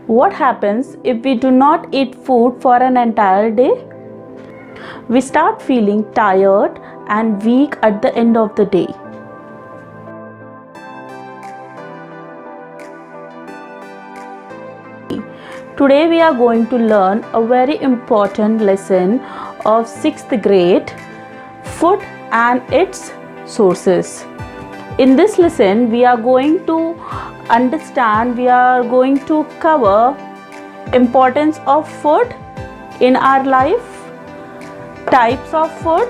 What happens if we do not eat food for an entire day? We start feeling tired and weak at the end of the day. Today we are going to learn a very important lesson of 6th grade, food and its sources. In this lesson we are going to cover importance of food in our life, types of food,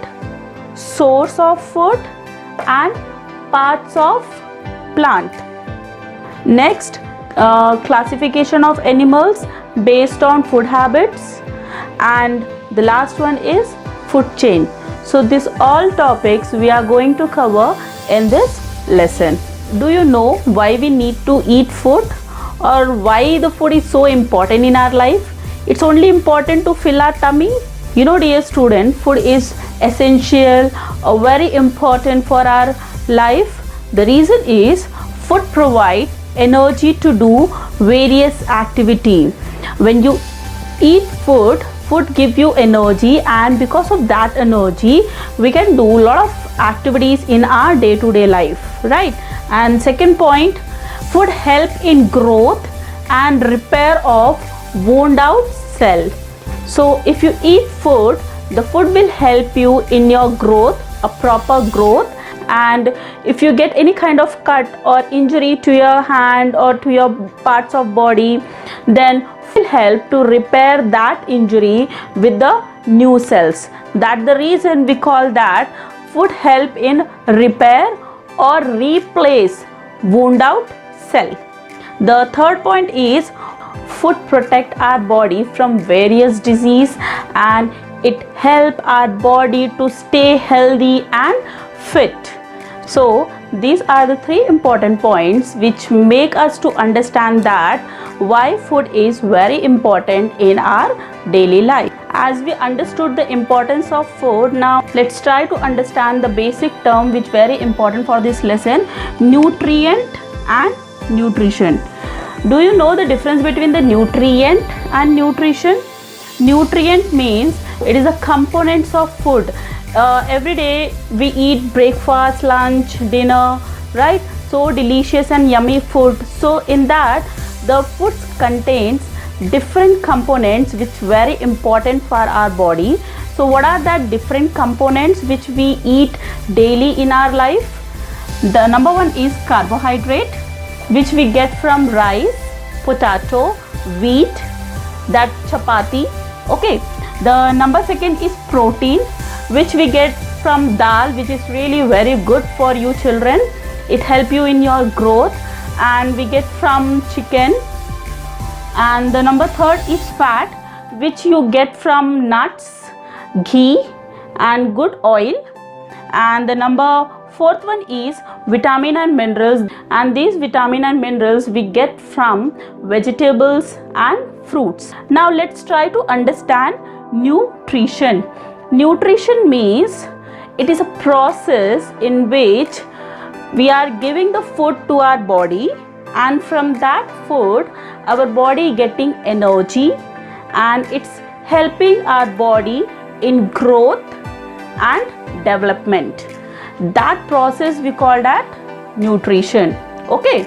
source of food and parts of plant. Next, classification of animals based on food habits, and the last one is food chain. So these all topics we are going to cover in this lesson. Do you know why we need to eat food, or why the food is so important in our life? It's only important to fill our tummy? You know, dear student, food is essential or very important for our life. The reason is food provides energy to do various activities. When you eat food gives you energy, and because of that energy we can do a lot of activities in our day-to-day life, right? And second point, food help in growth and repair of worn out cell. So if you eat food, the food will help you in your growth, a proper growth. And if you get any kind of cut or injury to your hand or to your parts of body, then it will help to repair that injury with the new cells. That's the reason we call that food help in repair or replace wound out cell. The third point is food protect our body from various disease, and it help our body to stay healthy and fit. So these are the three important points which make us to understand that why food is very important in our daily life. As we understood the importance of food, now let's try to understand the basic term which very important for this lesson: nutrient and nutrition. Do you know the difference between the nutrient and nutrition? Nutrient means it is a components of food. Every day we eat breakfast, lunch, dinner, right? So delicious and yummy food. So in that the food contains different components which very important for our body. So what are that different components which we eat daily in our life? The number one is carbohydrate, which we get from rice, potato, wheat, that chapati. Okay. The number second is protein, which we get from dal, which is really very good for you children. It helps you in your growth, and we get from chicken. And the number third is fat, which you get from nuts, ghee and good oil. And the number fourth one is vitamin and minerals, and these vitamin and minerals we get from vegetables and fruits. Now let's try to understand nutrition. Nutrition means it is a process in which we are giving the food to our body, and from that food our body getting energy, and it's helping our body in growth and development. That process we call that nutrition. Okay,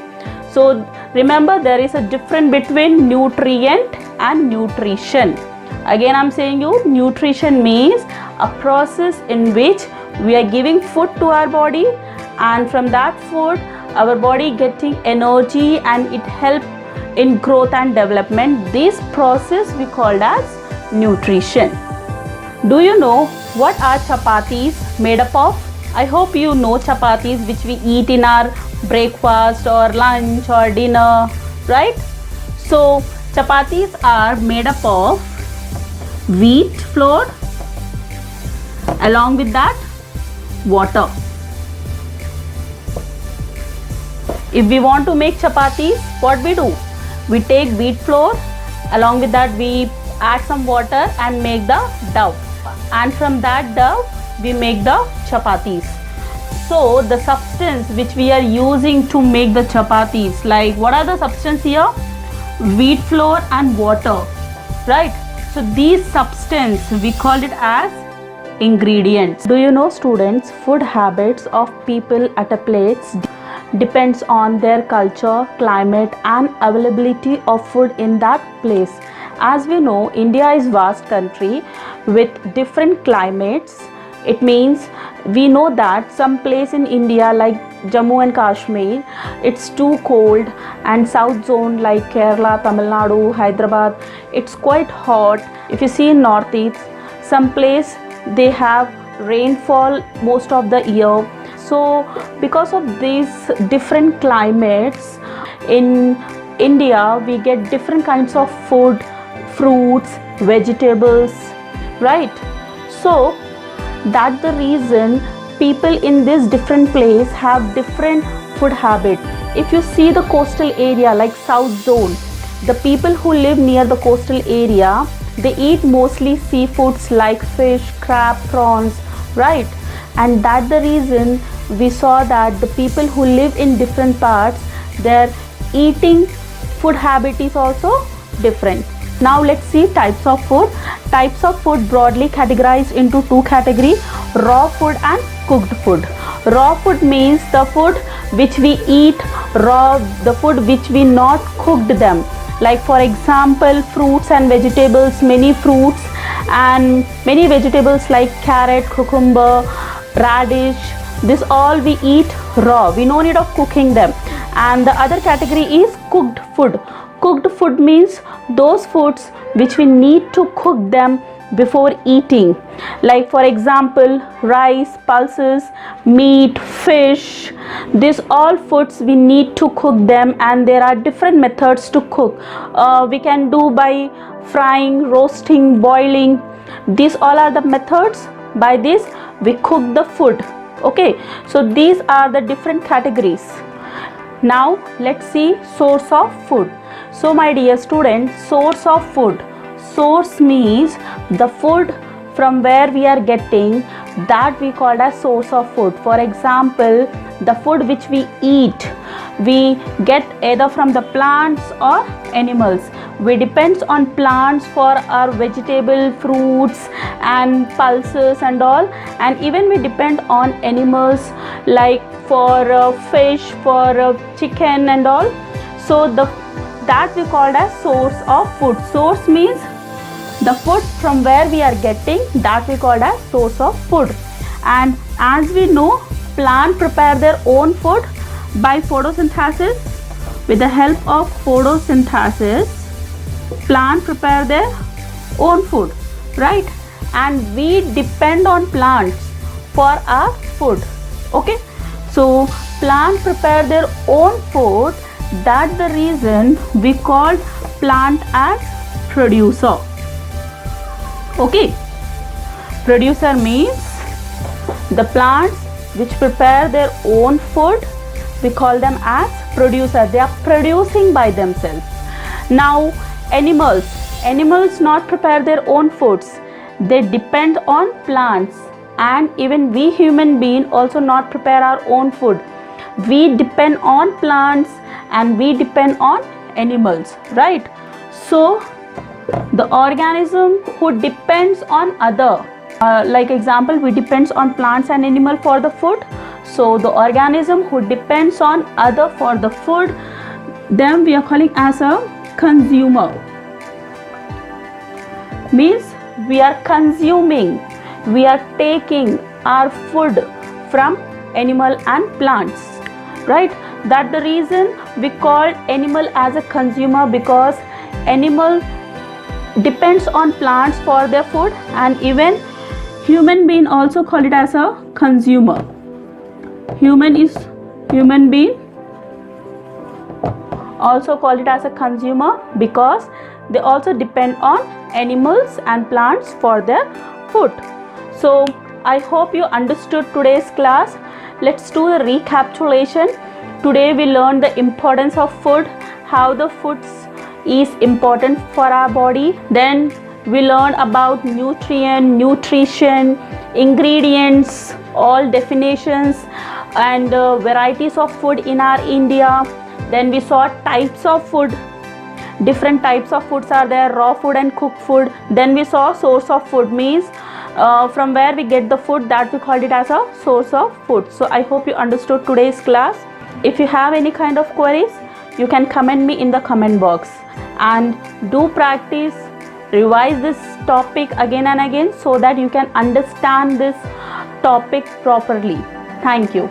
so remember there is a difference between nutrient and nutrition. Again I'm saying you, nutrition means a process in which we are giving food to our body, and from that food our body getting energy and it help in growth and development. This process we called as nutrition. Do you know what are chapatis made up of? I hope you know chapatis which we eat in our breakfast or lunch or dinner, right? So chapatis are made up of wheat flour, along with that water. If we want to make chapatis, what we do? We take wheat flour, along with that we add some water and make the dough, and from that dough we make the chapatis. So the substance which we are using to make the chapatis, like what are the substance here? wheat flour and water, right? So these substance we call it as ingredients. Do you know, students, food habits of people at a place depends on their culture, climate and availability of food in that place. As we know, India is vast country with different climates. It means we know that some place in India like Jammu and Kashmir, it's too cold, and south zone like Kerala, Tamil Nadu, Hyderabad, it's quite hot. If you see in northeast, some place they have rainfall most of the year. So because of these different climates in India, we get different kinds of food, fruits, vegetables, right? So that's the reason people in this different place have different food habit. If you see the coastal area like south zone, the people who live near the coastal area, they eat mostly seafoods like fish, crab, prawns, right? And that's the reason we saw that the people who live in different parts, their eating food habit is also different. Now let's see types of food. Types of food broadly categorized into two categories: raw food and cooked food. Raw food means the food which we eat raw, the food which we not cooked them. Like for example, fruits and vegetables, many fruits and many vegetables like carrot, cucumber, radish, this all we eat raw, we no need of cooking them. And the other category is cooked food. Cooked food means those foods which we need to cook them before eating. Like for example, rice, pulses, meat, fish, these all foods we need to cook them, and there are different methods to cook. We can do by frying, roasting, boiling. These all are the methods. By this we cook the food. Okay, so these are the different categories. Now let's see source of food. So my dear students, source of food. Source means the food from where we are getting, that we call as source of food. For example, the food which we eat, we get either from the plants or animals. We depend on plants for our vegetable, fruits and pulses and all, and even we depend on animals like for fish, for chicken and all. So that we call as source of food. Source means the food from where we are getting, that we call as source of food. And as we know, plants prepare their own food by photosynthesis. With the help of photosynthesis, plants prepare their own food, right? And we depend on plants for our food. Okay, so plants prepare their own food. That's the reason we call plant as producer. Okay, producer means the plants which prepare their own food, we call them as producer. They are producing by themselves. Now animals not prepare their own foods. They depend on plants, and even we human being also not prepare our own food. We depend on plants and we depend on animals, right? So the organism who depends on other, like example, we depends on plants and animal for the food. So the organism who depends on other for the food, them we are calling as a consumer. Means we are consuming, we are taking our food from animal and plants, right? That's the reason we call animal as a consumer, because animal depends on plants for their food, and even human being also call it as a consumer. Human being also call it as a consumer because they also depend on animals and plants for their food. So I hope you understood today's class. Let's do the recapitulation. Today we learned the importance of food, how the foods is important for our body. Then we learned about nutrition, ingredients, all definitions and varieties of food in our India. Then we saw types of food. different types of foods are there, raw food and cooked food. Then we saw source of food means from where we get the food, that we called it as a source of food. So I hope you understood today's class. If you have any kind of queries, you can comment me in the comment box, and do practice, revise this topic again and again so that you can understand this topic properly. Thank you.